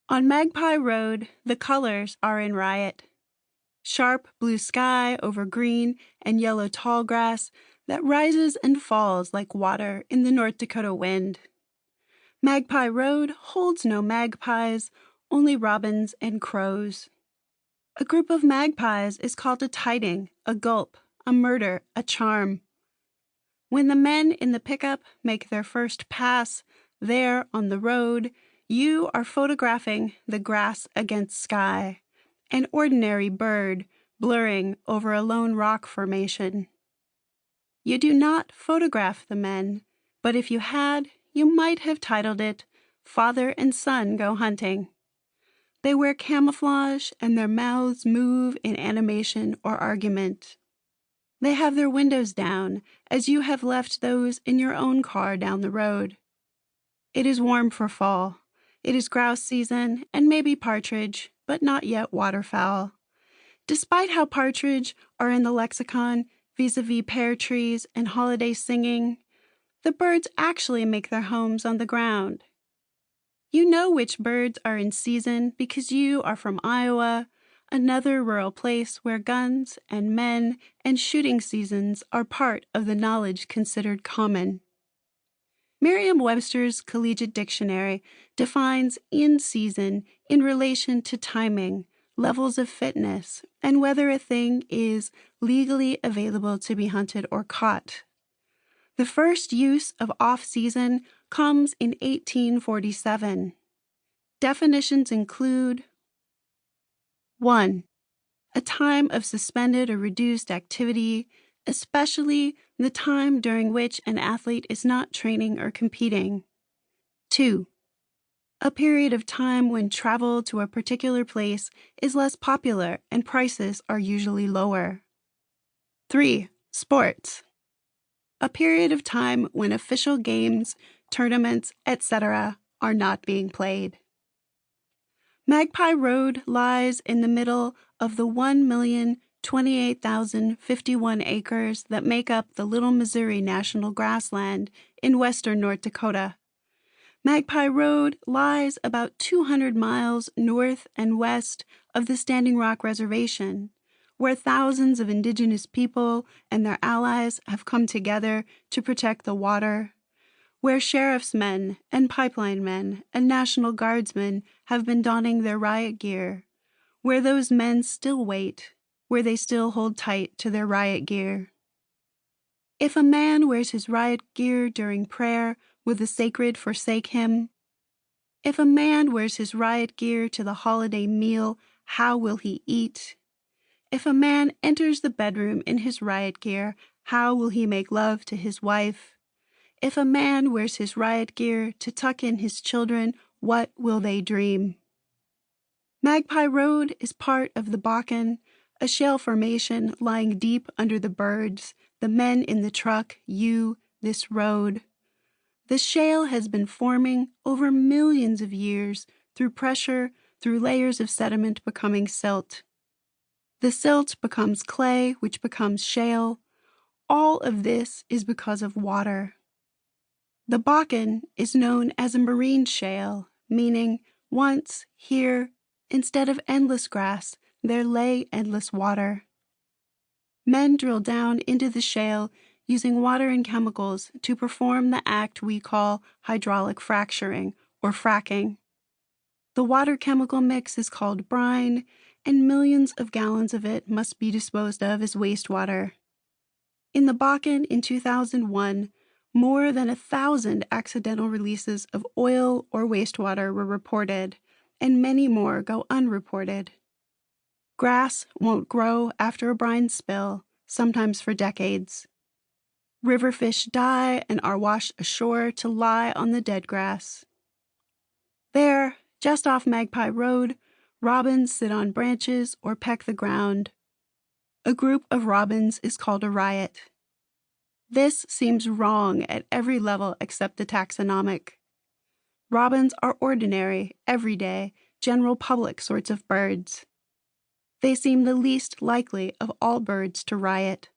On Magpie Road, the colors are in riot. Sharp blue sky over green and yellow tall grass that rises and falls like water in the North Dakota wind. Magpie Road holds no magpies, only robins and crows. A group of magpies is called a tiding, a gulp, a murder, a charm. When the men in the pickup make their first pass there on the road, you are photographing the grass against sky, an ordinary bird blurring over a lone rock formation. You do not photograph the men, but if you had, you might have titled it, Father and Son Go Hunting. They wear camouflage and their mouths move in animation or argument. They have their windows down, as you have left those in your own car down the road. It is warm for fall. It is grouse season and maybe partridge, but not yet waterfowl. Despite how partridge are in the lexicon vis-a-vis pear trees and holiday singing, the birds actually make their homes on the ground. You know which birds are in season because you are from Iowa, another rural place where guns and men and shooting seasons are part of the knowledge considered common. Merriam-Webster's Collegiate Dictionary defines in season in relation to timing, levels of fitness, and whether a thing is legally available to be hunted or caught. The first use of off-season comes in 1847. Definitions include 1. A time of suspended or reduced activity, especially the time during which an athlete is not training or competing. 2. A period of time when travel to a particular place is less popular and prices are usually lower. 3. Sports. A period of time when official games, tournaments, etc. are not being played. Magpie Road lies in the middle of the 1,028,051 acres that make up the Little Missouri National Grassland in western North Dakota. Magpie Road lies about 200 miles north and west of the Standing Rock Reservation, where thousands of Indigenous people and their allies have come together to protect the water, where sheriff's men and pipeline men and National Guardsmen have been donning their riot gear, where those men still wait, where they still hold tight to their riot gear. If a man wears his riot gear during prayer, will the sacred forsake him? If a man wears his riot gear to the holiday meal, how will he eat? If a man enters the bedroom in his riot gear, how will he make love to his wife? If a man wears his riot gear to tuck in his children, what will they dream? Magpie Road is part of the Bakken, a shale formation lying deep under the birds, the men in the truck, you, this road. The shale has been forming over millions of years through pressure, through layers of sediment becoming silt. The silt becomes clay, which becomes shale. All of this is because of water. The Bakken is known as a marine shale, meaning once, here, instead of endless grass, there lay endless water. Men drill down into the shale using water and chemicals to perform the act we call hydraulic fracturing, or fracking. The water-chemical mix is called brine, and millions of gallons of it must be disposed of as wastewater. In the Bakken in 2001, more than 1,000 accidental releases of oil or wastewater were reported, and many more go unreported. Grass won't grow after a brine spill, sometimes for decades. River fish die and are washed ashore to lie on the dead grass. There, just off Magpie Road, robins sit on branches or peck the ground. A group of robins is called a riot. This seems wrong at every level except the taxonomic. Robins are ordinary, everyday, general public sorts of birds. They seem the least likely of all birds to riot.